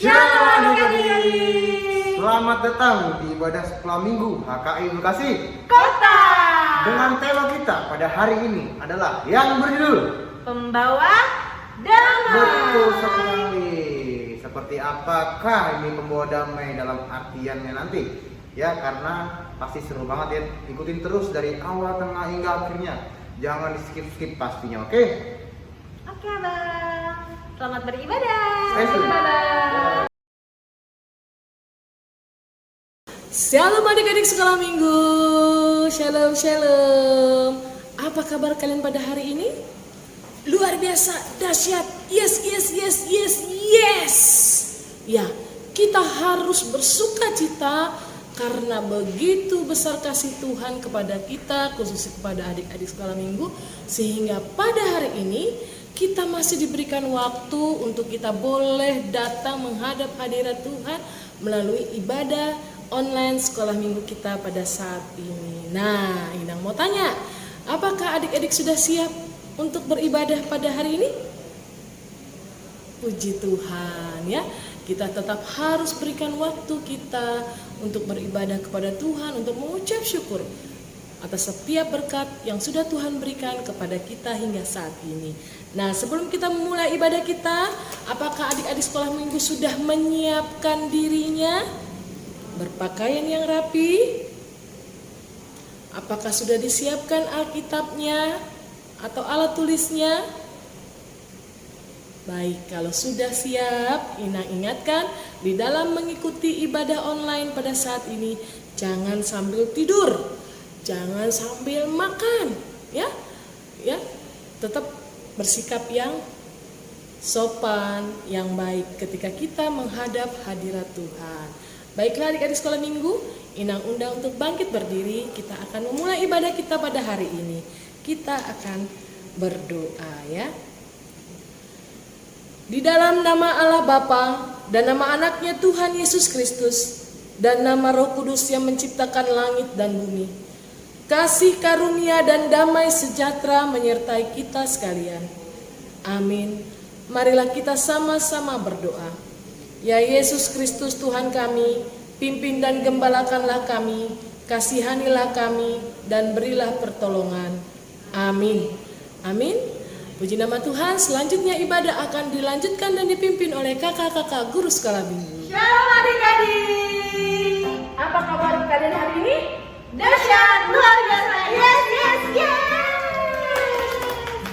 Shalom adik-adik. Selamat datang di ibadah sekolah minggu HKI Bekasi Kota. dengan tema kita pada hari ini adalah yang berjudul Pembawa damai. Betul sekali. Seperti apakah ini pembawa damai dalam artiannya nanti? Ya, karena pasti seru banget ya. Ikutin terus dari awal, tengah hingga akhirnya. Jangan di skip pastinya, oke? Oke, Abang. Selamat beribadah. Beribadah. Shalom adik-adik sekolah minggu. Shalom, shalom. Apa kabar kalian pada hari ini? Luar biasa, dahsyat. Yes. Ya, kita harus bersuka cita karena begitu besar kasih Tuhan kepada kita, khususnya kepada adik-adik sekolah minggu, sehingga pada hari ini kita masih diberikan waktu untuk kita boleh datang menghadap hadirat Tuhan melalui ibadah online sekolah minggu kita pada saat ini. Nah, Inang mau tanya, apakah adik-adik sudah siap untuk beribadah pada hari ini? Puji Tuhan ya. Kita tetap harus berikan waktu kita untuk beribadah kepada Tuhan, untuk mengucap syukur atas setiap berkat yang sudah Tuhan berikan kepada kita hingga saat ini. Nah, sebelum kita memulai ibadah kita, apakah adik-adik sekolah minggu sudah menyiapkan dirinya? Berpakaian yang rapi? Apakah sudah disiapkan Alkitabnya atau alat tulisnya? Baik, kalau sudah siap, Inang ingatkan di dalam mengikuti ibadah online pada saat ini, jangan sambil tidur, jangan sambil makan, ya, tetap bersikap yang sopan, yang baik ketika kita menghadap hadirat Tuhan. Baiklah adik-adik sekolah minggu, Inang undang untuk bangkit berdiri. Kita akan memulai ibadah kita pada hari ini. Kita akan berdoa ya. Di dalam nama Allah Bapa dan nama anaknya Tuhan Yesus Kristus dan nama Roh Kudus yang menciptakan langit dan bumi, kasih karunia dan damai sejahtera menyertai kita sekalian. Amin. Marilah kita sama-sama berdoa. Ya Yesus Kristus Tuhan kami, pimpin dan gembalakanlah kami, kasihanilah kami dan berilah pertolongan. Amin. Amin. Puji nama Tuhan. Selanjutnya ibadah akan dilanjutkan dan dipimpin oleh kakak-kakak guru sekolah minggu. Shalom adik-adik. Apa kabar kalian hari ini? Dahsyat, luar biasa. Yes.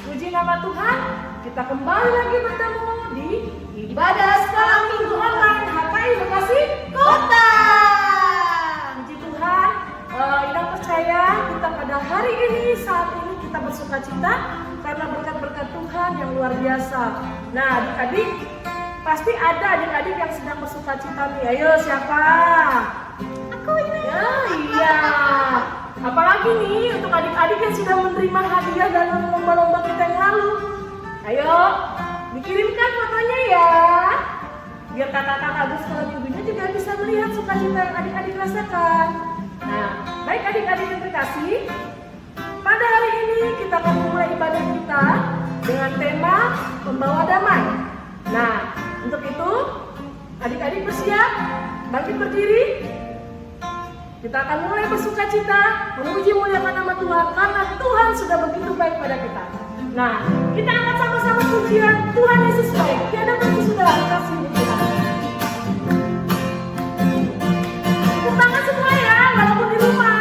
Puji nama Tuhan. Kita kembali lagi bertemu di ibadah sekolah minggu online HKI Bekasi Kota. Puji Tuhan. Inang percaya kita pada hari ini, saat ini kita bersuka cita karena berkat-berkat Tuhan yang luar biasa. Nah, adik-adik, pasti ada adik-adik yang sedang bersuka cita nih. Ayo, siapa? Aku ini. Ya, iya. Apalagi nih untuk adik-adik yang sudah menerima hadiah dalam lomba-lomba kita yang lalu. Ayo, dikirimkan fotonya ya. Biar kakak-kakak guru sekolah minggunya juga bisa melihat sukacita yang adik-adik rasakan. Nah, baik adik-adik yang terkasih, pada hari ini kita akan memulai ibadah kita dengan tema Pembawa Damai. Nah, untuk itu adik-adik bersiap, bangkit berdiri. Kita akan mulai bersuka cita, memuji muliakan nama Tuhan karena Tuhan sudah begitu baik pada kita. Nah, kita akan sama-sama pujian Tuhan Yesus baik. Tiada bagi saudara kasih Tuhan. Tepuk tangan semua ya, walaupun di rumah.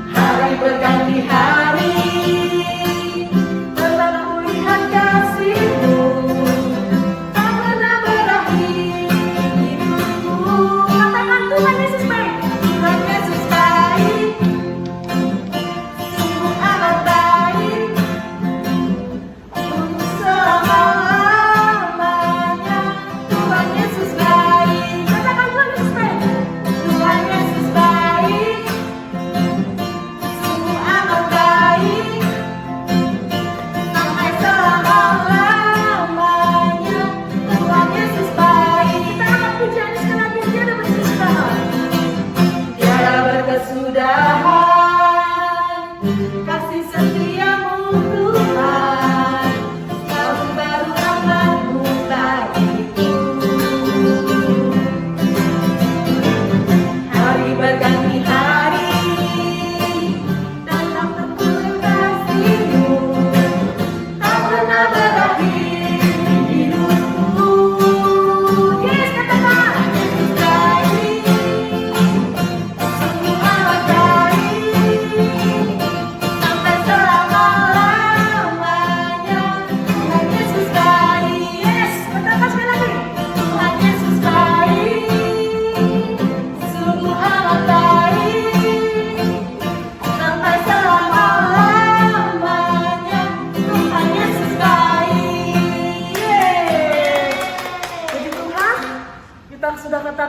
Hari berganti hari,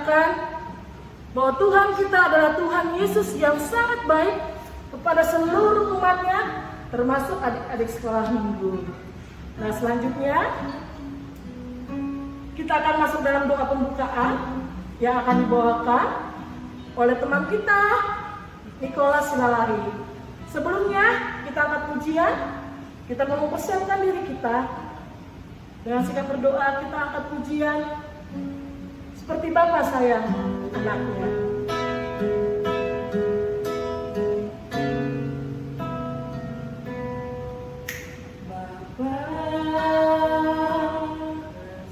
mengatakan bahwa Tuhan kita adalah Tuhan Yesus yang sangat baik kepada seluruh umatnya, termasuk adik-adik sekolah minggu. Nah, selanjutnya kita akan masuk dalam doa pembukaan yang akan dibawakan oleh teman kita, Nicholas Silalari. Sebelumnya kita angkat pujian, kita mau mempersiapkan diri kita. Dengan sikap berdoa kita angkat pujian seperti Bapa sayang anaknya.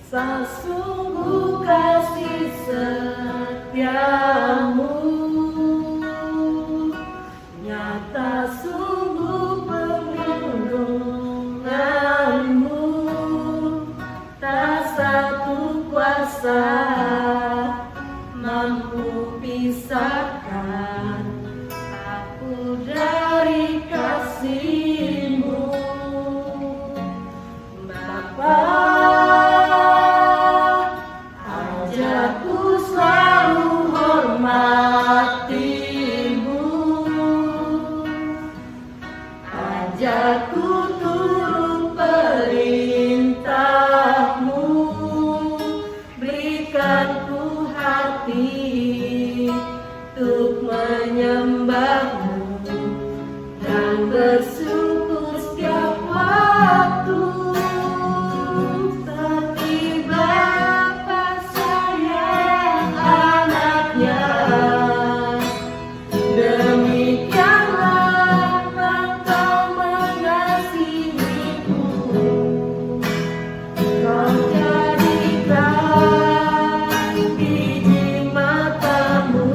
Sesungguh kasih setiamu, nyata sungguh perlindunganmu, tak satu kuasa mampu pisahkan aku dari kasih-Mu, Bapa. Ajarku turut perintah-Mu, berikanku hati untuk menyembah-Mu dan bersyukur setiap waktu. Seperti Bapa sayang anaknya, demikianlah Engkau mengasihiku. Kau jadikan biji mata-Mu,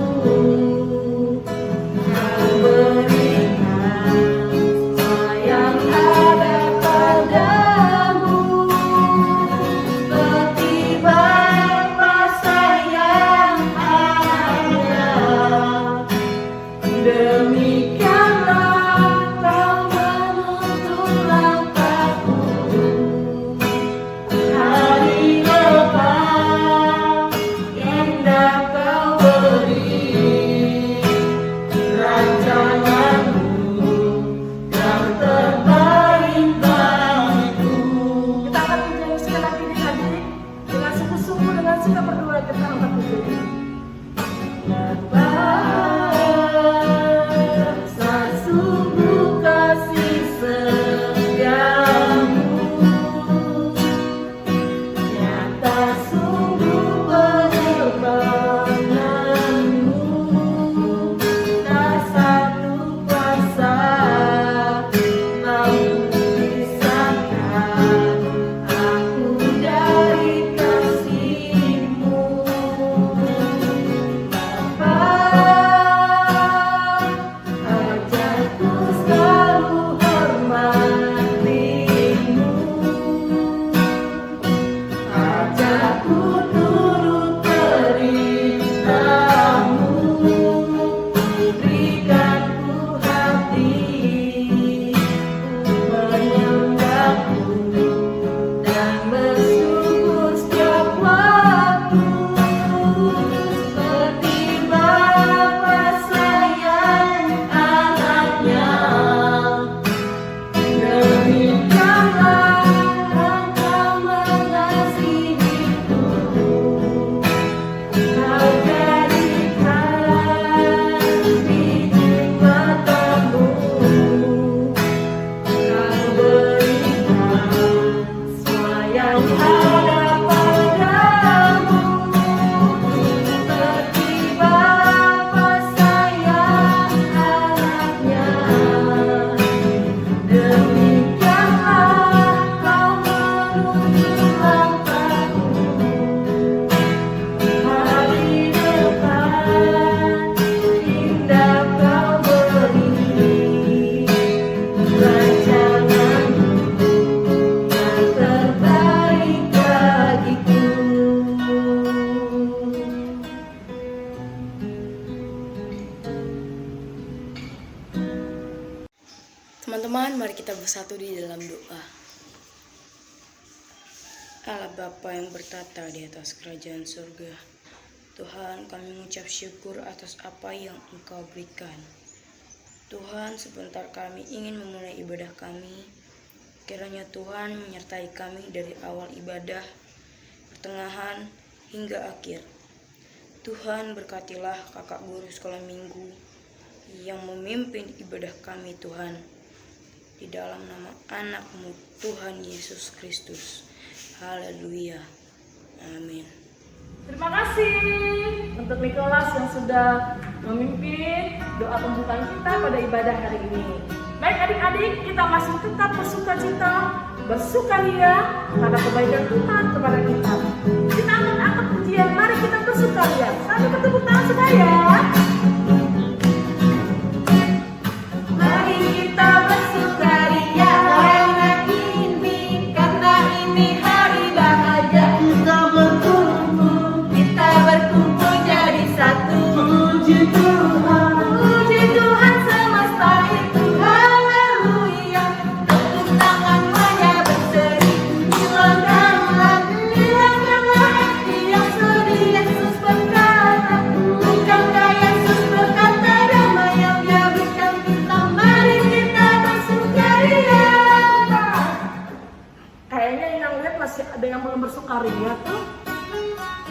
Kau berikan sayang ada padamu. Seperti Bapa sayang anaknya, demikianlah Kau menuntun langkahku. Hari depan indah Kau beri, rancangan-Mu yang terbaik bagiku. Kita akan menyanyi sekali lagi nih adik, dengan sungguh-sungguh, dengan sikap berdoa kita angkat pujian. Sesungguh kasih setiamu, nyata sungguh penerbangan-Mu, tak satu kuasa mampu pisahkan aku dari kasih-Mu, Bapa. Ajarku selalu hormati-Mu, ajarku turut perintah-Mu, berikanku hati untuk menyembah-Mu dan bersyukur setiap waktu. Seperti Bapa sayang anaknya, demikianlah Engkau mengasihiku. Kau jadikan biji mata-Mu, Kau berikan semua yang ada padamu. Seperti Bapa sayang anaknya, demikianlah Kau menuntun langkahku. Hari depan indah Kau beri, rancangan-Mu yang terbaik bagiku. Teman-teman, mari kita bersatu di dalam doa. Allah Bapa yang bertata di atas kerajaan surga, Tuhan, kami mengucap syukur atas apa yang Engkau berikan. Tuhan, sebentar kami ingin memulai ibadah kami. Kiranya Tuhan menyertai kami dari awal ibadah, pertengahan, hingga akhir. Tuhan, berkatilah kakak guru sekolah minggu yang memimpin ibadah kami, Tuhan. Di dalam nama anak-Mu, Tuhan Yesus Kristus. Haleluya. Amin. Terima kasih untuk Nicholas yang sudah memimpin doa pembukaan kita pada ibadah hari ini. Baik adik-adik, kita masih tetap bersukacita, bersukaria karena kebaikan Tuhan kepada kita. Kita akan angkat pujian, mari kita bersukaria. Sambil bertepuk tangan supaya. Mari kita bersukaria karena ini hari bahagia. Kita berkumpul jadi satu. Puji Tuhan semesta itu. Haleluya. Tepuk tangan maya berseri. Hilangkanlah hati yang sedih. Yesus berkata, bukankah Yesus berkata damai yang Dia berikan kita. Mari kita bersukaria. Kayaknya yang lihat masih ada yang belum bersukaria tuh.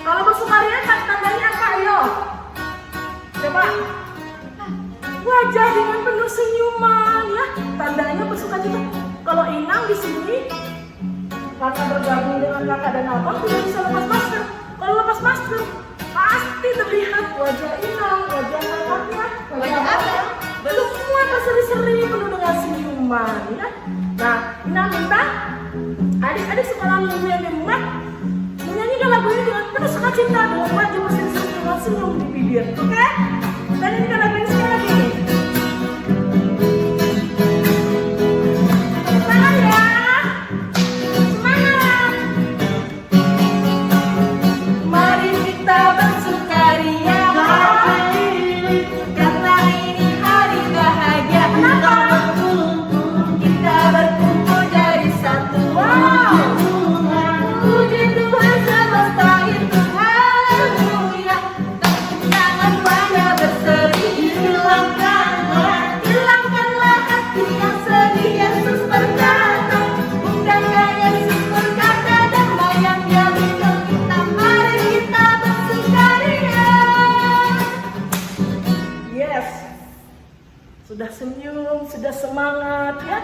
Kalau bersukaria tandanya apa, ayo? Coba. Wajah dengan penuh senyuman ya, tandanya bersukacita. Kalau Inang di sini karena bergabung dengan kakak dan abang tidak bisa lepas masker. Kalau lepas masker pasti terlihat wajah Inang, wajah kakaknya, wajah abang. Semua berseri-seri penuh dengan senyuman ya. Nah, Inang minta adik-adik sekolah minggu yang di rumah menyanyikan lagu ini dengan penuh sukacita, dengan wajah berseri-seri dengan senyum di bibir, oke? Dan nyanyikan lagu ini sekali lagi. Semangat ya, semangat. Mari kita bersukaria karena ini hari bahagia. Kenapa? Kita berkumpul jadi satu. Wow. Puji Tuhan semesta itu. Haleluya. Tepuk tangan maya berseri. Hilangkanlah hati yang sedih. Yesus berkata, bukankah Yesus berkata damai yang Dia berikan kita. Mari kita bersukaria. Yes. Sudah senyum, sudah semangat ya.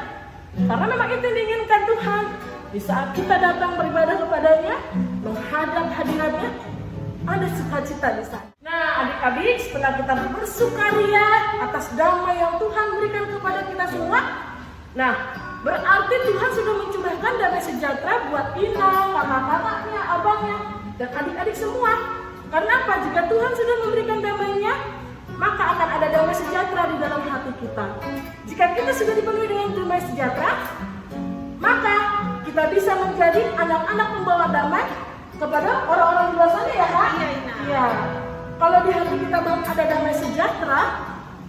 Karena memang itu yang diinginkan Tuhan. Di saat kita datang beribadah kepadanya, menghadap hadiratnya, ada sukacita di sana. Nah adik-adik, setelah kita bersukaria atas damai yang Tuhan berikan kepada kita semua, nah berarti Tuhan sudah mencurahkan damai sejahtera buat Inang, kakak-kakaknya, abangnya, dan adik-adik semua. Karena apa? Jika Tuhan sudah memberikan damai-Nya, maka akan ada damai sejahtera di dalam hati kita. Jika kita sudah dipenuhi dengan damai sejahtera, maka kita bisa menjadi anak-anak pembawa damai kepada orang-orang di luar sana ya Kak? Iya. Kalau di hati kita belum ada damai sejahtera,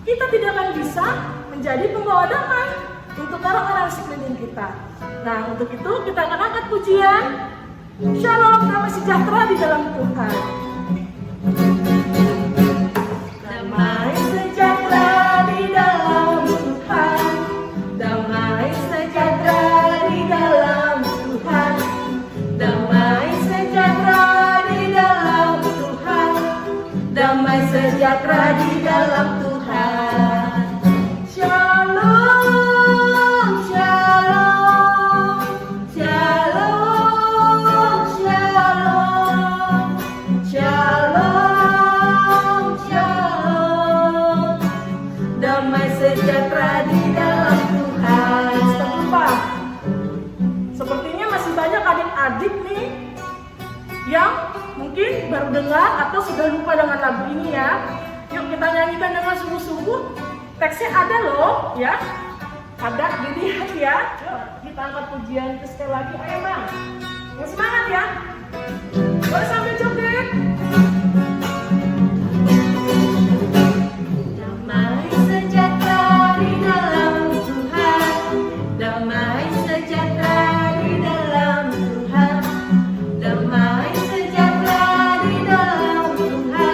kita tidak akan bisa menjadi pembawa damai untuk orang-orang sekeliling kita. Nah untuk itu kita akan angkat pujian Shalom, damai sejahtera di dalam Tuhan. Damai sejahtera di dalam Tuhan, damai sejahtera di dalam Tuhan, damai sejahtera di dalam Tuhan, damai sejahtera di dalam Tuhan. Shalom, shalom, shalom, shalom, shalom, shalom, damai sejahtera di dalam Tuhan. Step 4. Sepertinya masih banyak adik-adik nih yang mungkin baru dengar atau sudah lupa dengan lagu ini ya. Yuk kita nyanyikan dengan sungguh-sungguh. Teksnya ada loh ya. Ada, dilihat ya. Yuk kita angkat pujian itu sekali lagi. Ayo bang, yang semangat ya. Boleh sambil joget. Damai sejahtera di dalam Tuhan, damai sejahtera di dalam Tuhan, damai sejahtera di dalam Tuhan.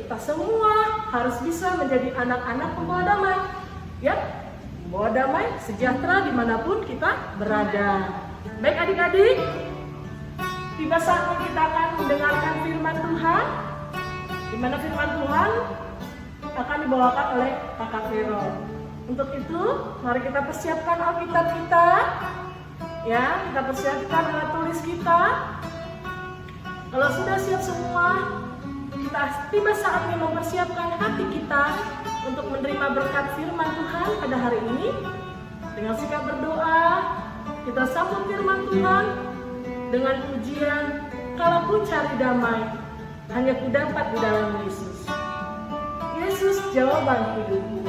kita semua harus bisa menjadi anak-anak pembawa damai. Ya, membawa damai, sejahtera dimanapun kita berada. Baik adik-adik, tiba saatnya kita akan mendengarkan firman Tuhan, di mana firman Tuhan akan dibawakan oleh Kakak Vero. Untuk itu, mari kita persiapkan Alkitab kita. Ya, kita persiapkan alat tulis kita. Kalau sudah siap semua, kita tiba saatnya mempersiapkan hati kita untuk menerima berkat firman Tuhan pada hari ini. Dengan sikap berdoa, kita sambut firman Tuhan dengan pujian, kalau ku cari damai, hanya ku dapat di dalam Yesus. Yesus jawaban hidupku.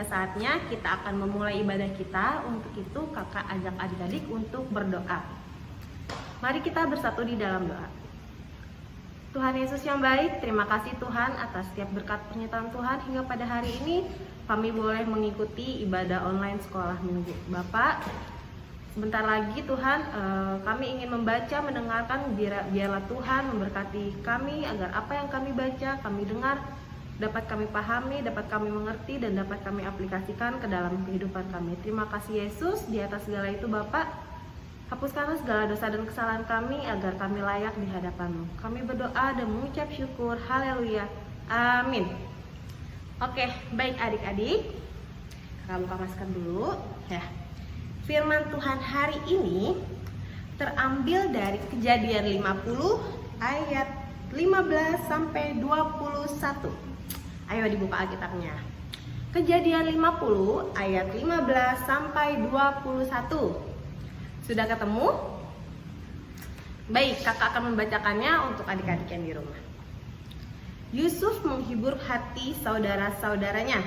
Saatnya kita akan memulai ibadah kita. Untuk itu kakak ajak adik-adik untuk berdoa. Mari kita bersatu di dalam doa. Tuhan Yesus yang baik, terima kasih Tuhan atas setiap berkat penyertaan Tuhan hingga pada hari ini kami boleh mengikuti ibadah online sekolah minggu. Bapak, sebentar lagi Tuhan kami ingin membaca, mendengarkan, biarlah Tuhan memberkati kami agar apa yang kami baca, kami dengar dapat kami pahami, dapat kami mengerti, dan dapat kami aplikasikan ke dalam kehidupan kami. Terima kasih Yesus, di atas segala itu Bapak, hapuskanlah segala dosa dan kesalahan kami agar kami layak di hadapan-Mu. Kami berdoa dan mengucap syukur, haleluya, amin. Oke, baik adik-adik, kakak buka masker dulu. Ya. Firman Tuhan hari ini terambil dari Kejadian 50 ayat 15 sampai 21. Ayo dibuka Alkitabnya. Kejadian 50 ayat 15 sampai 21. Sudah ketemu? Baik, kakak akan membacakannya untuk adik-adik yang di rumah. Yusuf menghibur hati saudara-saudaranya.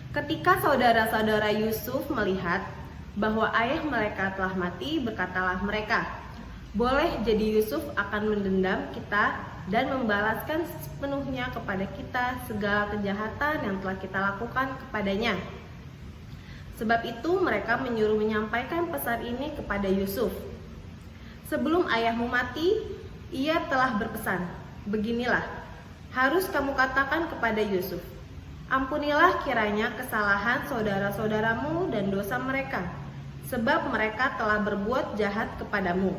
Ketika saudara-saudara Yusuf melihat bahwa ayah mereka telah mati, berkatalah mereka, "Boleh jadi Yusuf akan mendendam kita dan membalaskan sepenuhnya kepada kita segala kejahatan yang telah kita lakukan kepadanya." Sebab itu mereka menyuruh menyampaikan pesan ini kepada Yusuf. "Sebelum ayahmu mati, ia telah berpesan, beginilah, harus kamu katakan kepada Yusuf, ampunilah kiranya kesalahan saudara-saudaramu dan dosa mereka, sebab mereka telah berbuat jahat kepadamu.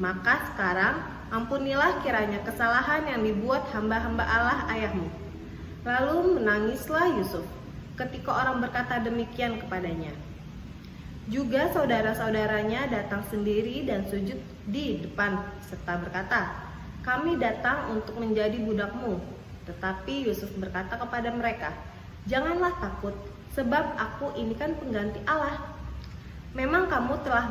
Maka sekarang ampunilah kiranya kesalahan yang dibuat hamba-hamba Allah ayahmu." Lalu menangislah Yusuf ketika orang berkata demikian kepadanya. Juga saudara-saudaranya datang sendiri dan sujud di depan serta berkata, "Kami datang untuk menjadi budakmu." Tetapi Yusuf berkata kepada mereka, "Janganlah takut, sebab aku ini kan pengganti Allah. Memang kamu telah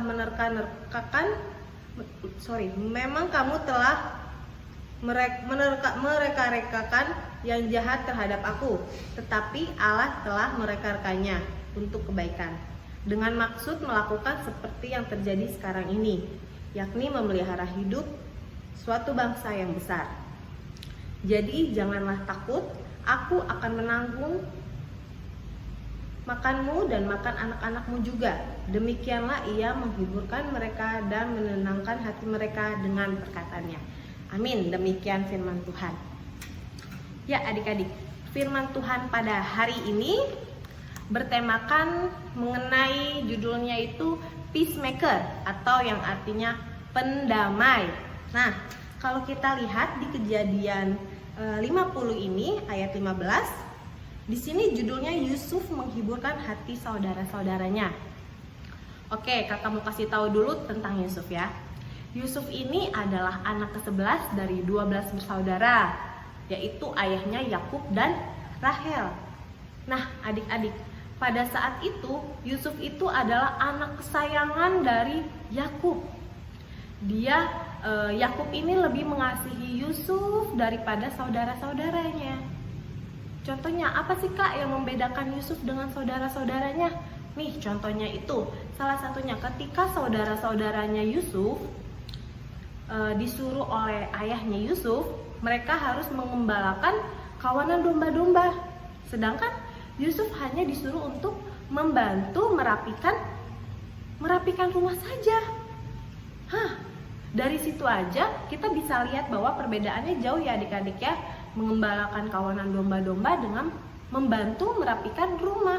mereka-rekakan yang jahat terhadap aku, tetapi Allah telah mereka-rekanya untuk kebaikan. dengan maksud melakukan seperti yang terjadi sekarang ini, yakni memelihara hidup suatu bangsa yang besar. Jadi janganlah takut, aku akan menanggung makanmu dan makan anak-anakmu juga. Demikianlah ia menghiburkan mereka dan menenangkan hati mereka dengan perkataannya. Amin. Demikian firman Tuhan. Ya adik-adik, firman Tuhan pada hari ini bertemakan mengenai judulnya itu peacemaker atau yang artinya pendamai. Nah, kalau kita lihat di Kejadian 50 ini ayat 15, di sini judulnya Yusuf menghiburkan hati saudara-saudaranya. Oke, kakak mau kasih tahu dulu tentang Yusuf ya. Yusuf ini adalah anak ke-11 dari 12 bersaudara, yaitu ayahnya Yakub dan Rahel. Nah, adik-adik, pada saat itu Yusuf itu adalah anak kesayangan dari Yakub. Yakub ini lebih mengasihi Yusuf daripada saudara-saudaranya. Contohnya apa sih kak yang membedakan Yusuf dengan saudara-saudaranya? Nih contohnya itu, salah satunya ketika saudara-saudaranya Yusuf disuruh oleh ayahnya Yusuf, mereka harus mengembalakan kawanan domba-domba. Sedangkan Yusuf hanya disuruh untuk membantu merapikan rumah saja. Dari situ aja kita bisa lihat bahwa perbedaannya jauh ya adik-adik ya. Mengembalakan kawanan domba-domba dengan membantu merapikan rumah.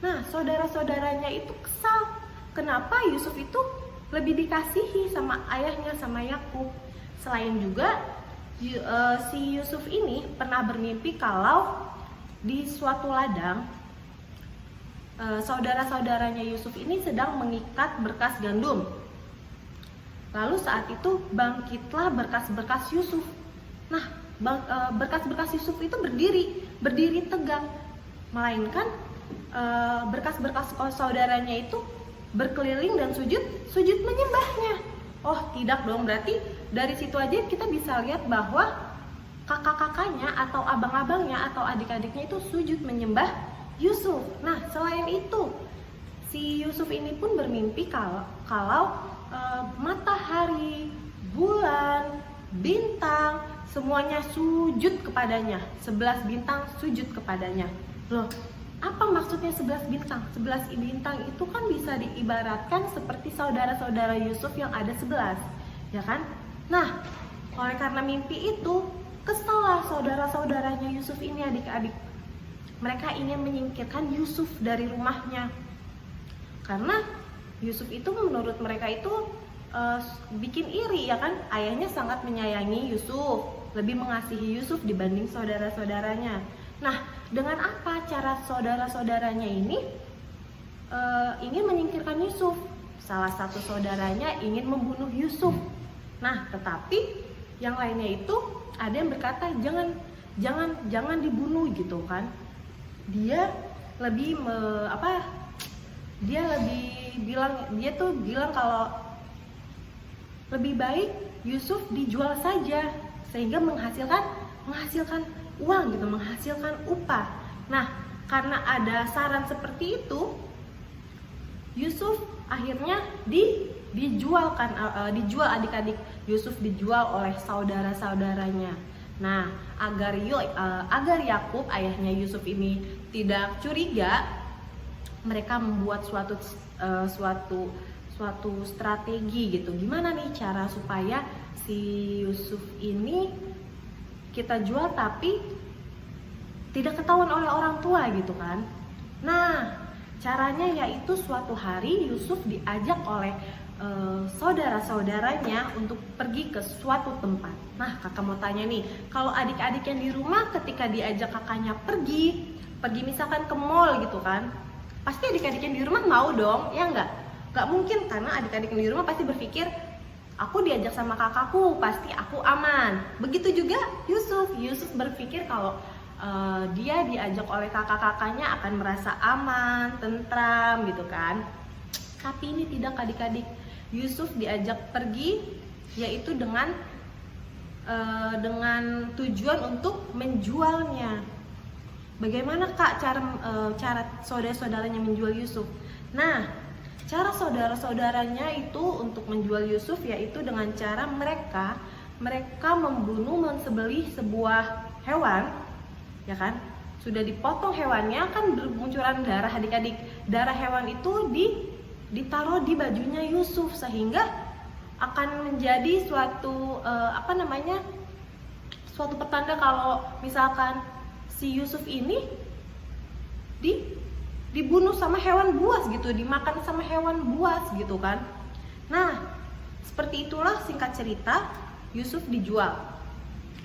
Nah, saudara-saudaranya itu kesal. Kenapa Yusuf itu lebih dikasihi sama ayahnya, sama Yakub? Selain juga si Yusuf ini pernah bermimpi kalau di suatu ladang saudara-saudaranya Yusuf ini sedang mengikat berkas gandum. Lalu saat itu bangkitlah berkas-berkas Yusuf. Nah, berkas-berkas Yusuf itu berdiri tegak, melainkan berkas-berkas saudaranya itu berkeliling dan sujud menyembahnya. Oh tidak dong, berarti dari situ aja kita bisa lihat bahwa kakak-kakaknya atau abang-abangnya atau adik-adiknya itu sujud menyembah Yusuf. Nah selain itu si Yusuf ini pun bermimpi kalau matahari, bulan, bintang semuanya sujud kepadanya. 11 bintang sujud kepadanya. Loh, apa maksudnya 11 bintang? 11 bintang itu kan bisa diibaratkan seperti saudara-saudara Yusuf yang ada 11, ya kan? Nah, oleh karena mimpi itu, kesallah saudara-saudaranya Yusuf ini adik-adik. Mereka ingin menyingkirkan Yusuf dari rumahnya. Karena Yusuf itu menurut mereka itu bikin iri, ya kan? Ayahnya sangat menyayangi Yusuf, lebih mengasihi Yusuf dibanding saudara-saudaranya. Nah, dengan apa cara saudara-saudaranya ini ingin menyingkirkan Yusuf? Salah satu saudaranya ingin membunuh Yusuf. Nah, tetapi yang lainnya itu ada yang berkata jangan dibunuh gitu kan. Dia lebih dia bilang kalau lebih baik Yusuf dijual saja sehingga menghasilkan uang gitu, menghasilkan upah. Nah, karena ada saran seperti itu, Yusuf akhirnya dijual adik-adik. Yusuf dijual oleh saudara-saudaranya. Nah, agar Yakub ayahnya Yusuf ini tidak curiga, mereka membuat suatu strategi gitu. Gimana nih cara supaya si Yusuf ini kita jual tapi tidak ketahuan oleh orang tua gitu kan. Nah, caranya yaitu suatu hari Yusuf diajak oleh saudara-saudaranya untuk pergi ke suatu tempat. Nah, kakak mau tanya nih, kalau adik-adik yang di rumah ketika diajak kakaknya pergi misalkan ke mall gitu kan, pasti adik-adik yang di rumah mau dong, ya enggak? Gak mungkin, karena adik-adik yang di rumah pasti berpikir aku diajak sama kakakku, pasti aku aman. Begitu juga Yusuf berpikir kalau dia diajak oleh kakak-kakaknya akan merasa aman, tentram gitu kan. Tapi ini tidak adik-adik. Yusuf diajak pergi yaitu dengan tujuan untuk menjualnya. Bagaimana Kak cara saudara-saudaranya menjual Yusuf? Nah, cara saudara-saudaranya itu untuk menjual Yusuf yaitu dengan cara mereka mensembelih sebuah hewan, ya kan? Sudah dipotong hewannya, kan bermunculan darah adik-adik. Darah hewan itu ditaruh di bajunya Yusuf sehingga akan menjadi suatu suatu petanda kalau misalkan si Yusuf ini dibunuh sama hewan buas gitu, dimakan sama hewan buas gitu kan. Nah, seperti itulah singkat cerita Yusuf dijual.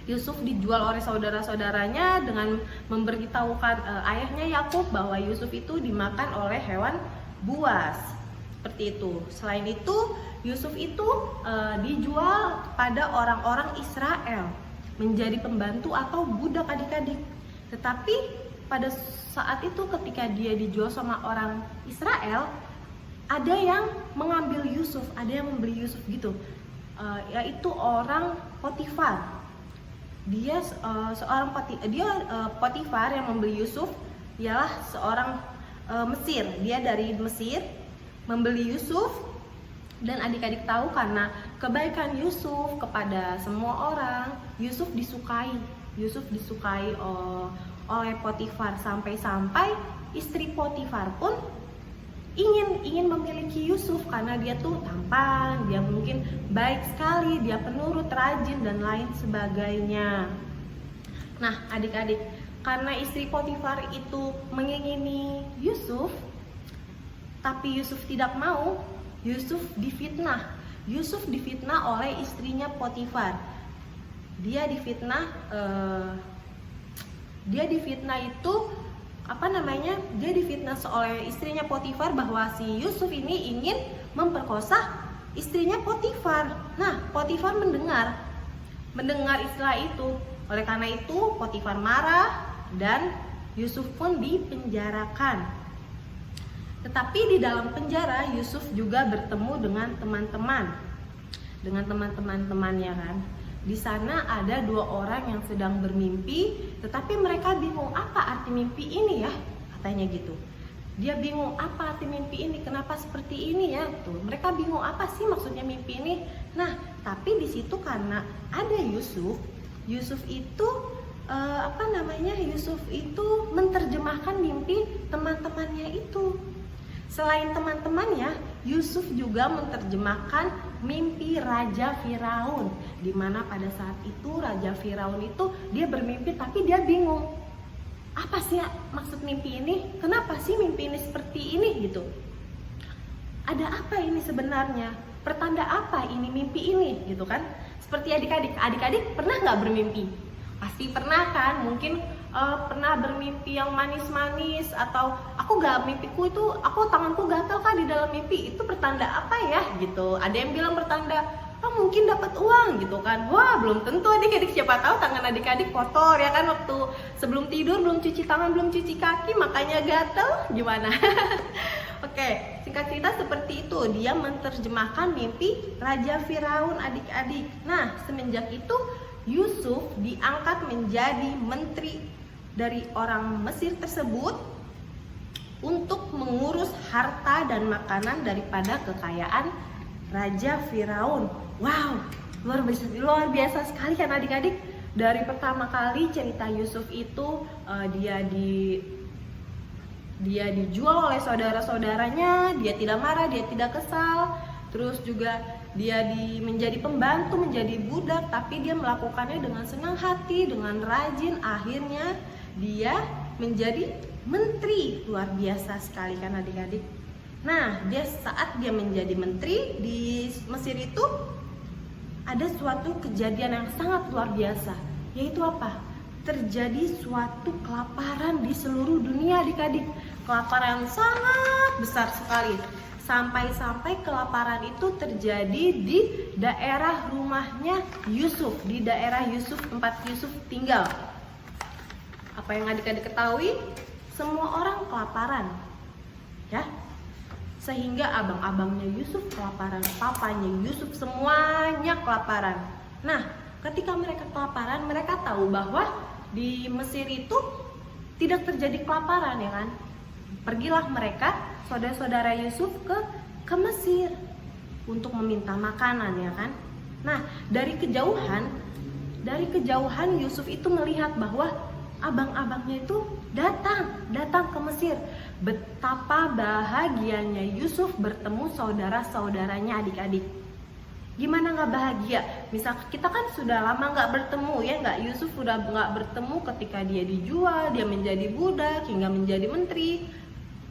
Yusuf dijual oleh saudara-saudaranya dengan memberitahukan ayahnya Yakub bahwa Yusuf itu dimakan oleh hewan buas. Seperti itu. Selain itu, Yusuf itu dijual kepada orang-orang Israel menjadi pembantu atau budak adik-adik. Tetapi pada saat itu ketika dia dijual sama orang Israel, ada yang mengambil Yusuf, ada yang membeli Yusuf gitu, yaitu orang Potifar. Dia Potifar yang membeli Yusuf ialah seorang Mesir. Dia dari Mesir membeli Yusuf, dan adik-adik tahu karena kebaikan Yusuf kepada semua orang, Yusuf disukai oleh Potifar, sampai-sampai istri Potifar pun ingin memiliki Yusuf karena dia tuh tampan, dia mungkin baik sekali, dia penurut, rajin dan lain sebagainya. Nah, adik-adik, karena istri Potifar itu mengingini Yusuf, tapi Yusuf tidak mau, Yusuf difitnah oleh istrinya Potifar. Dia difitnah oleh istrinya Potifar bahwa si Yusuf ini ingin memperkosa istrinya Potifar. Nah, Potifar mendengar istilah itu. Oleh karena itu, Potifar marah dan Yusuf pun dipenjarakan. Tetapi di dalam penjara, Yusuf juga bertemu dengan teman-temannya kan. Di sana ada 2 orang yang sedang bermimpi, tetapi mereka bingung apa arti mimpi ini ya, katanya gitu. Dia bingung apa arti mimpi ini, kenapa seperti ini ya, tuh. Mereka bingung apa sih maksudnya mimpi ini. Nah, tapi di situ karena ada Yusuf itu Yusuf itu menerjemahkan mimpi teman-temannya itu. Selain teman-temannya, Yusuf juga menerjemahkan mimpi Raja Firaun, di mana pada saat itu Raja Firaun itu dia bermimpi tapi dia bingung. Apa sih maksud mimpi ini? Kenapa sih mimpi ini seperti ini gitu? Ada apa ini sebenarnya? Pertanda apa ini mimpi ini gitu kan? Seperti adik-adik pernah nggak bermimpi? Pasti pernah kan? Mungkin pernah bermimpi yang manis-manis, atau mimpiku itu tanganku gatal kan di dalam mimpi, itu pertanda apa ya gitu. Ada yang bilang pertanda mungkin dapat uang gitu kan. Wah, belum tentu adik-adik, siapa tahu tangan adik-adik kotor ya kan, waktu sebelum tidur belum cuci tangan, belum cuci kaki, makanya gatal gimana. Oke, singkat cerita seperti itu, dia menerjemahkan mimpi Raja Firaun adik-adik. Nah, semenjak itu Yusuf diangkat menjadi menteri dari orang Mesir tersebut untuk mengurus harta dan makanan daripada kekayaan Raja Firaun. Wow, luar biasa sekali kan adik-adik. Dari pertama kali cerita Yusuf itu dia dijual oleh saudara-saudaranya, dia tidak marah, dia tidak kesal. Terus juga dia menjadi pembantu, menjadi budak, tapi dia melakukannya dengan senang hati, dengan rajin. Akhirnya dia menjadi menteri. Luar biasa sekali kan adik-adik. Nah, saat dia menjadi menteri di Mesir itu ada suatu kejadian yang sangat luar biasa, yaitu apa? Terjadi suatu kelaparan di seluruh dunia adik-adik. Kelaparan sangat besar sekali. Sampai-sampai kelaparan itu terjadi di daerah rumahnya Yusuf, di daerah tempat Yusuf tinggal. Apa yang adik-adik ketahui? Semua orang kelaparan, ya. Sehingga abang-abangnya Yusuf kelaparan, papanya Yusuf, semuanya kelaparan. Nah, ketika mereka kelaparan, mereka tahu bahwa di Mesir itu tidak terjadi kelaparan, ya kan? Pergilah mereka, saudara-saudara Yusuf ke Mesir untuk meminta makanan, ya kan? Nah, dari kejauhan Yusuf itu melihat bahwa abang-abangnya itu datang ke Mesir. Betapa bahagianya Yusuf bertemu saudara-saudaranya, adik-adik. Gimana nggak bahagia? Misal kita kan sudah lama nggak bertemu, ya nggak? Yusuf sudah nggak bertemu ketika dia dijual, dia menjadi budak hingga menjadi menteri.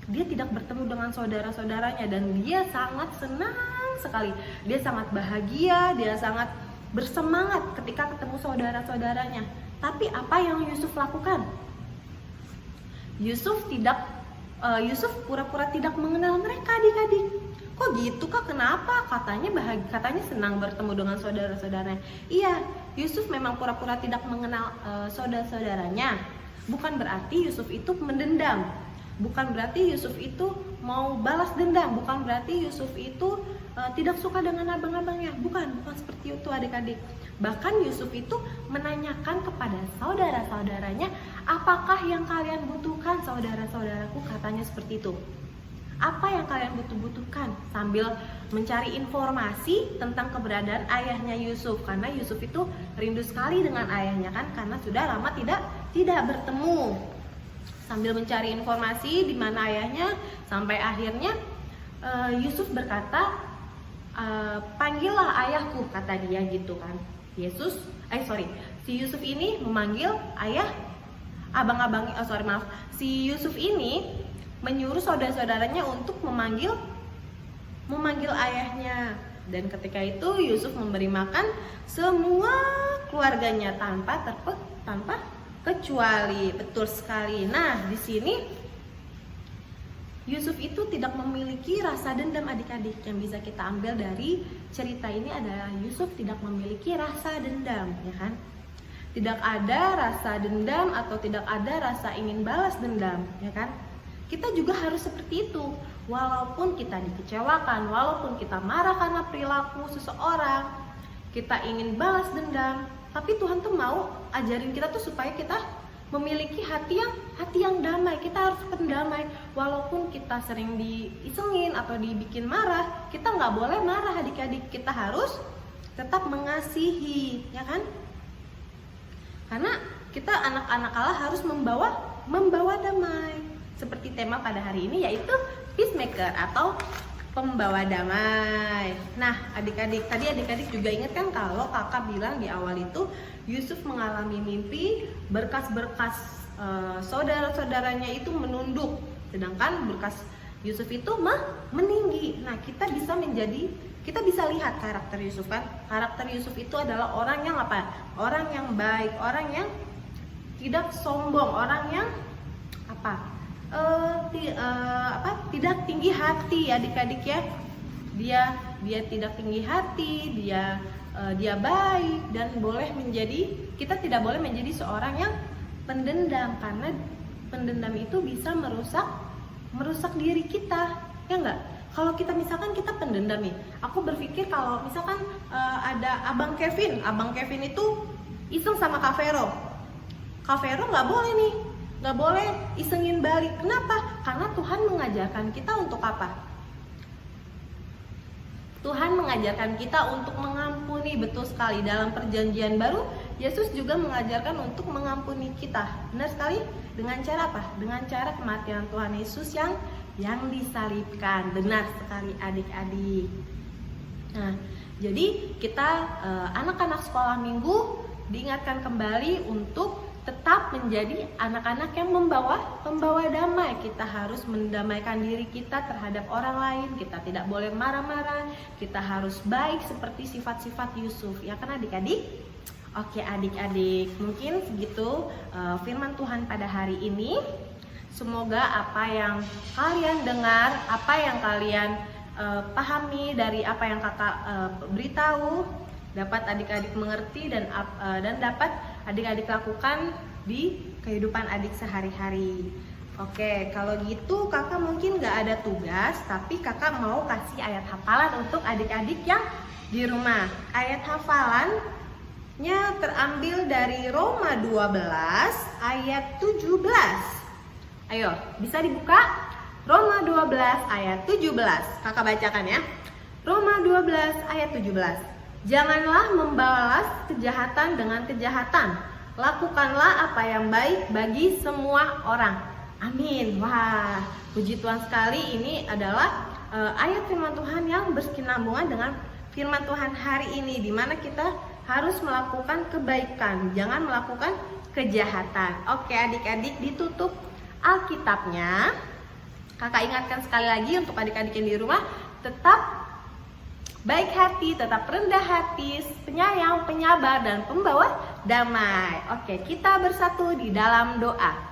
Dia tidak bertemu dengan saudara-saudaranya dan dia sangat senang sekali. Dia sangat bahagia, dia sangat bersemangat ketika ketemu saudara-saudaranya. Tapi apa yang Yusuf lakukan? Yusuf pura-pura tidak mengenal mereka, adik-adik. Kok gitu Kak? Kenapa? Katanya bahagia, katanya senang bertemu dengan saudara-saudaranya. Iya, Yusuf memang pura-pura tidak mengenal saudara-saudaranya. Bukan berarti Yusuf itu mendendam. Bukan berarti Yusuf itu mau balas dendam. Bukan berarti Yusuf itu tidak suka dengan abang-abangnya. Bukan seperti itu, adik-adik. Bahkan Yusuf itu menanyakan kepada saudara-saudaranya, apakah yang kalian butuhkan, saudara-saudaraku? Katanya seperti itu. Apa yang kalian butuhkan? Sambil mencari informasi tentang keberadaan ayahnya Yusuf, karena Yusuf itu rindu sekali dengan ayahnya, kan? Karena sudah lama tidak bertemu. Sambil mencari informasi di mana ayahnya, sampai akhirnya Yusuf berkata, panggillah ayahku, kata dia gitu kan. Si Yusuf ini memanggil si Yusuf ini menyuruh saudara-saudaranya untuk memanggil ayahnya. Dan ketika itu Yusuf memberi makan semua keluarganya tanpa kecuali. Betul sekali. Nah, di sini Yusuf itu tidak memiliki rasa dendam, adik-adik. Yang bisa kita ambil dari cerita ini adalah Yusuf tidak memiliki rasa dendam, ya kan? Tidak ada rasa dendam atau tidak ada rasa ingin balas dendam, ya kan? Kita juga harus seperti itu. Walaupun kita dikecewakan, walaupun kita marah karena perilaku seseorang, kita ingin balas dendam, tapi Tuhan tuh mau ajarin kita tuh supaya kita memiliki hati yang damai. Kita harus pendamai. Walaupun kita sering diisengin atau dibikin marah, kita nggak boleh marah, adik-adik. Kita harus tetap mengasihi, ya kan? Karena kita anak-anak Allah harus membawa damai. Seperti tema pada hari ini, yaitu peacemaker atau pembawa damai. Nah, adik-adik, tadi adik-adik juga ingat kan kalau kakak bilang di awal itu Yusuf mengalami mimpi berkas-berkas saudara-saudaranya itu menunduk, sedangkan berkas Yusuf itu meninggi. Nah, kita bisa lihat karakter Yusuf kan. Karakter Yusuf itu adalah orang yang apa? Orang yang baik, orang yang tidak sombong, orang yang tidak tinggi hati, adik-adik ya. Dia tidak tinggi hati, dia baik, dan kita tidak boleh menjadi seorang yang pendendam, karena pendendam itu bisa merusak diri kita, ya enggak? Kalau kita misalkan kita pendendam nih, aku berpikir kalau misalkan ada Abang Kevin itu iseng sama Kak Vero nggak boleh isengin balik. Kenapa? Karena Tuhan mengajarkan kita untuk apa? Tuhan mengajarkan kita untuk mengampuni. Betul sekali. Dalam perjanjian baru, Yesus juga mengajarkan untuk mengampuni kita. Benar sekali. Dengan cara apa? Dengan cara kematian Tuhan Yesus yang disalibkan. Benar sekali, adik-adik. Nah, jadi kita anak-anak sekolah minggu diingatkan kembali untuk tetap menjadi anak-anak yang membawa damai. Kita harus mendamaikan diri kita terhadap orang lain. Kita tidak boleh marah-marah. Kita harus baik seperti sifat-sifat Yusuf. Ya kan adik-adik? Oke adik-adik, mungkin segitu firman Tuhan pada hari ini. Semoga apa yang kalian dengar, apa yang kalian pahami dari apa yang kakak beritahu, dapat adik-adik mengerti dan dapat adik-adik lakukan di kehidupan adik sehari-hari. Oke, kalau gitu kakak mungkin gak ada tugas, tapi kakak mau kasih ayat hafalan untuk adik-adik yang di rumah. Ayat hafalannya terambil dari Roma 12 ayat 17. Ayo, bisa dibuka? Roma 12 ayat 17. Kakak bacakan ya. Roma 12 ayat 17. Janganlah membalas kejahatan dengan kejahatan. Lakukanlah apa yang baik bagi semua orang. Amin. Wah, puji Tuhan sekali. Ini adalah ayat firman Tuhan yang berkesinambungan dengan firman Tuhan hari ini, di mana kita harus melakukan kebaikan, jangan melakukan kejahatan. Oke adik-adik, ditutup Alkitabnya. Kakak ingatkan sekali lagi untuk adik-adik yang di rumah, tetap baik hati, tetap rendah hati, penyayang, penyabar, dan pembawa damai. Oke, kita bersatu di dalam doa.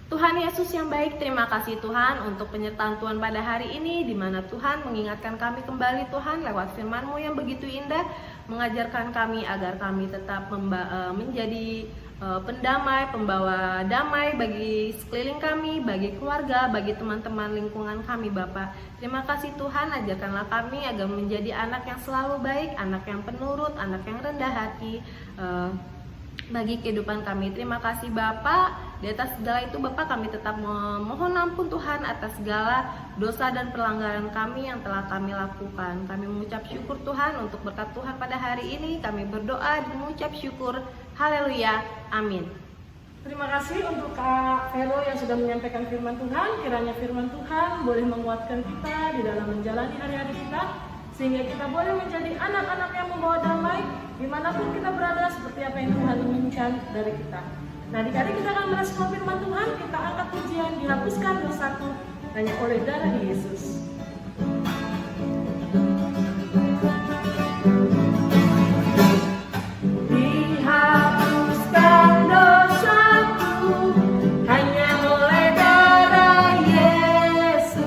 Tuhan Yesus yang baik, terima kasih Tuhan untuk penyertaan Tuhan pada hari ini, di mana Tuhan mengingatkan kami kembali Tuhan lewat firman-Mu yang begitu indah, mengajarkan kami agar kami tetap menjadi pendamai, pembawa damai bagi sekeliling kami, bagi keluarga, bagi teman-teman lingkungan kami Bapa. Terima kasih Tuhan, ajarkanlah kami agar menjadi anak yang selalu baik, anak yang penurut, anak yang rendah hati bagi kehidupan kami. Terima kasih Bapa. Di atas segala itu Bapak, kami tetap memohon ampun Tuhan atas segala dosa dan pelanggaran kami yang telah kami lakukan. Kami mengucap syukur Tuhan untuk berkat Tuhan pada hari ini. Kami berdoa dan mengucap syukur. Haleluya. Amin. Terima kasih untuk Kak Vero yang sudah menyampaikan firman Tuhan. Kiranya firman Tuhan boleh menguatkan kita di dalam menjalani hari-hari kita, sehingga kita boleh menjadi anak-anak yang membawa damai dimanapun kita berada, seperti apa yang Tuhan inginkan dari kita. Nah, adik-adik, kita akan merespon firman Tuhan. Kita angkat pujian, dihapuskan dosaku hanya oleh darah Yesus. Dihapuskan dosaku hanya oleh darah Yesus.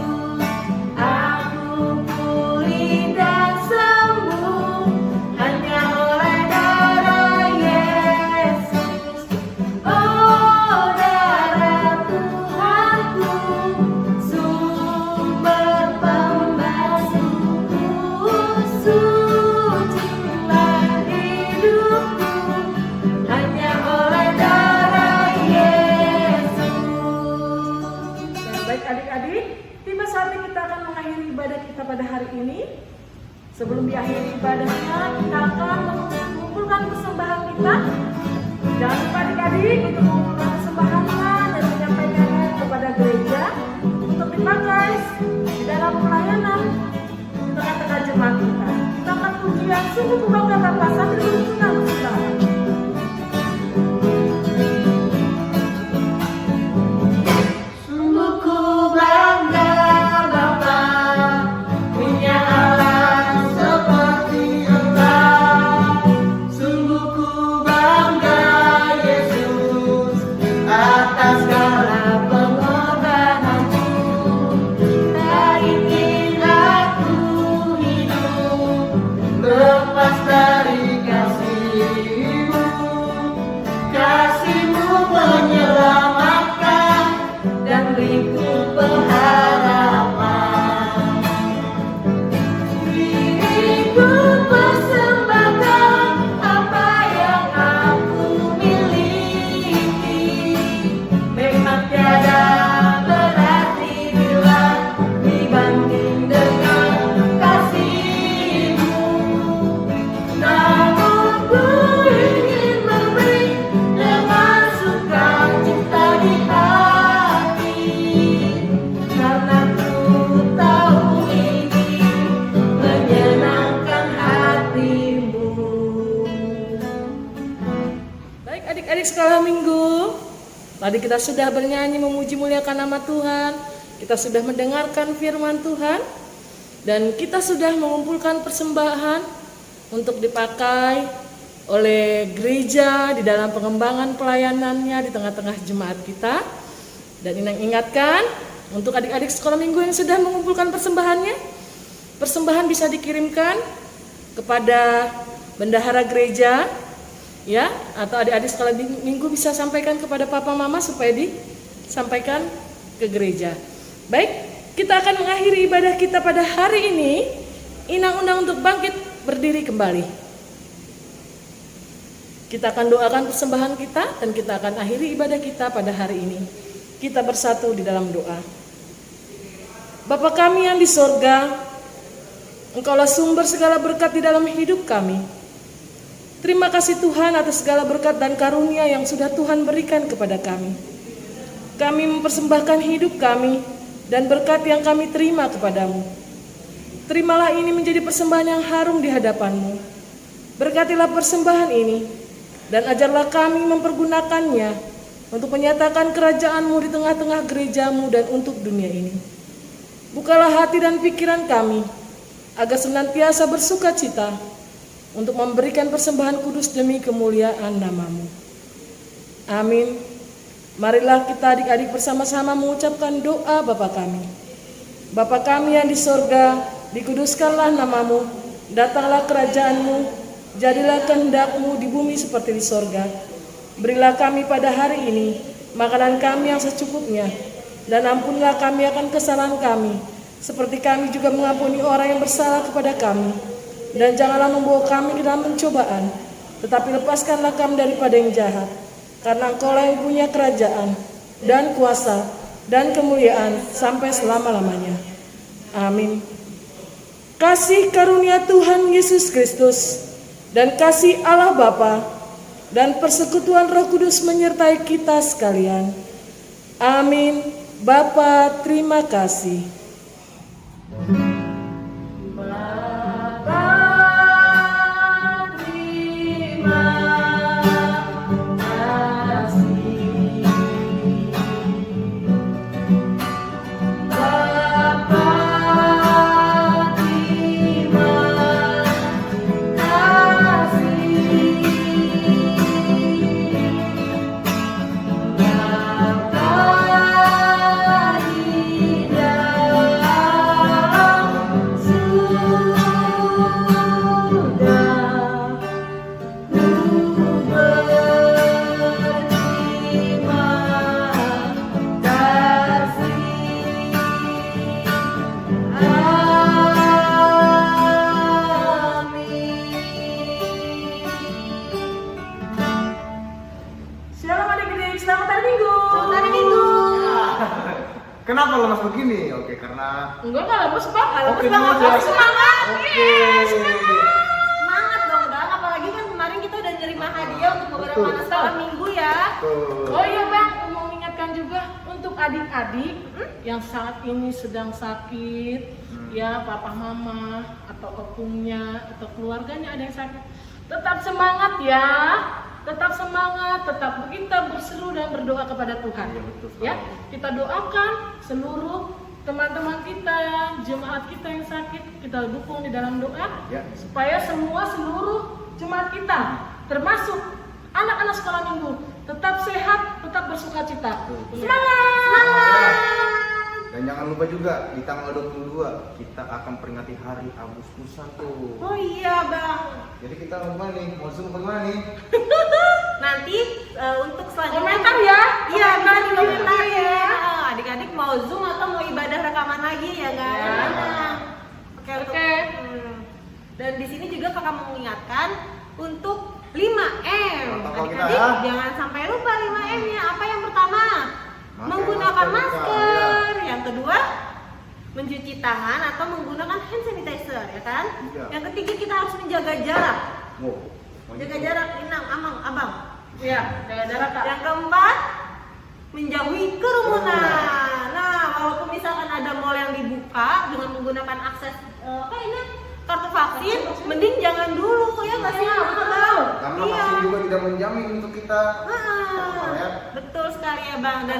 Aku pulih dan sembuh hanya oleh darah Yesus. Oh, darah Tuhanku, sumber pembasuhku, sucilah hidupku hanya oleh darah Yesus. Baik adik-adik, tiba saatnya kita akan mengakhiri ibadah kita pada hari ini. Sebelum diakhiri ibadahnya, kita akan mengumpulkan persembahan kita. Jangan lupa adik-adik untuk mengumpulkan persembahannya dan menyampaikannya kepada gereja untuk dipakai di dalam pelayanan di tengah-tengah jemaat kita. Kita akan pujian sungguh kubangga Bapa sambil mengumpulkan persembahan. Sungguh ku bangga Bapa punya Allah seperti Engkau. Sungguh ku bangga Yesus atas segala pengorbananmu. Tak ingin aku hidup lepas dari kasih-Mu. Kasih-Mu menyelamatkan dan beriku pengharapan. Diriku persembahkan apa yang aku miliki. Memang tiada berarti bila dibanding dengan kasih-Mu. Namun ku ingin memberi dengan sukacita di hati, karena ku tahu ini menyenangkan hati-Mu. Baik adik-adik sekolah minggu, tadi kita sudah bernyanyi memuji muliakan nama Tuhan, kita sudah mendengarkan firman Tuhan, dan kita sudah mengumpulkan persembahan untuk dipakai oleh gereja di dalam pengembangan pelayanannya di tengah-tengah jemaat kita. Dan ingatkan untuk adik-adik sekolah minggu yang sudah mengumpulkan persembahannya, persembahan bisa dikirimkan kepada bendahara gereja, ya, atau adik-adik sekolah minggu bisa sampaikan kepada papa mama supaya disampaikan ke gereja. Baik, kita akan mengakhiri ibadah kita pada hari ini. Inang-undang untuk bangkit berdiri kembali. Kita akan doakan persembahan kita dan kita akan akhiri ibadah kita pada hari ini. kita bersatu di dalam doa. Bapa kami yang di sorga, Engkaulah sumber segala berkat di dalam hidup kami. Terima kasih Tuhan atas segala berkat dan karunia yang sudah Tuhan berikan kepada kami. Kami mempersembahkan hidup kami dan berkat yang kami terima kepadamu. Terimalah ini menjadi persembahan yang harum di hadapan-Mu. Berkatilah persembahan ini dan ajarlah kami mempergunakannya untuk menyatakan kerajaan-Mu di tengah-tengah gereja-Mu dan untuk dunia ini. Bukalah hati dan pikiran kami agar senantiasa bersuka cita untuk memberikan persembahan kudus demi kemuliaan nama-Mu. Amin. Marilah kita adik-adik bersama-sama mengucapkan doa Bapa kami. Bapa kami yang di sorga, dikuduskanlah nama-Mu, datanglah kerajaan-Mu, jadilah kehendak-Mu di bumi seperti di sorga. Berilah kami pada hari ini makanan kami yang secukupnya, dan ampunilah kami akan kesalahan kami, seperti kami juga mengampuni orang yang bersalah kepada kami. Dan janganlah membawa kami ke dalam pencobaan, tetapi lepaskanlah kami daripada yang jahat. Karena Engkaulah yang punya kerajaan, dan kuasa, dan kemuliaan sampai selama-lamanya. Amin. Kasih karunia Tuhan Yesus Kristus, dan kasih Allah Bapa, dan persekutuan Roh Kudus menyertai kita sekalian. Amin. Bapa, terima kasih. Kenapa lemas begini? Oke, karena Enggak lemes Pak. Oke, Semangat. Oke. Semangat dong, Bang. Apalagi kan kemarin kita udah nerima hadiah untuk beberapa Betul. anak sekolah minggu ya. Tuh. Oh iya Bang, mau mengingatkan juga untuk adik-adik yang saat ini sedang sakit, ya papa mama atau opungnya atau keluarganya ada yang sakit. Tetap semangat ya. Tetap semangat, tetap kita berseru dan berdoa kepada Tuhan. Iya, betul sekali. Ya, kita doakan seluruh teman-teman kita, jemaat kita yang sakit, kita dukung di dalam doa Ya. supaya seluruh jemaat kita, termasuk anak-anak sekolah minggu, tetap sehat, tetap bersukacita. Betul. Semangat! Dan jangan lupa juga di tanggal 22 kita akan peringati Hari Agustus 1. Oh iya, Bang. Jadi kita mau kemana nih? Mau zoom kemana nih? Nanti untuk selanjutnya Komentar ya. Iya, Komentar bisa di di komentar YouTube ya. ya. Adik-adik mau Zoom atau mau ibadah rekaman lagi ya kan? Ya. Oke. Oke. Dan di sini juga kakak mau mengingatkan untuk 5M. Protokol kita Adik-adik ya. jangan sampai lupa 5M-nya. Apa yang pertama? Pakai Menggunakan masker, masker. Yang kedua, mencuci tangan atau menggunakan hand sanitizer ya kan? Iya. Yang ketiga kita harus menjaga jarak. Wow. Jaga jarak, Inang, Amang, Abang. Iya, jaga jarak Kak. Yang keempat, menjauhi kerumunan. Nah, walaupun misalkan ada mall yang dibuka dengan menggunakan akses kartu vaksin, mending jangan dulu ya nggak sih? Iya, betul. Karena Iya. vaksin juga tidak menjamin untuk kita. Ya. Betul sekali ya Bang. Dan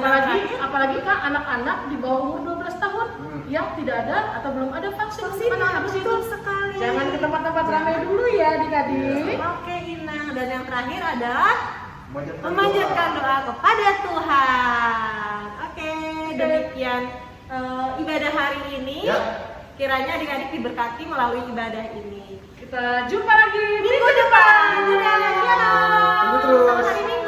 Apalagi Kak, anak-anak di bawah umur 12 tahun yang tidak ada atau belum ada vaksin. Mana harus itu? betul sekali. Jangan ke tempat-tempat ramai dulu ya adik-adik. Oke Inang. Dan yang terakhir adalah Memanjatkan memanjatkan doa. doa kepada Tuhan. Oke, demikian ibadah hari ini. Ya. Kiranya adik-adik diberkati melalui ibadah ini. Kita jumpa lagi Minggu depan. Dadah. Tunggu terus. Selamat hari Minggu.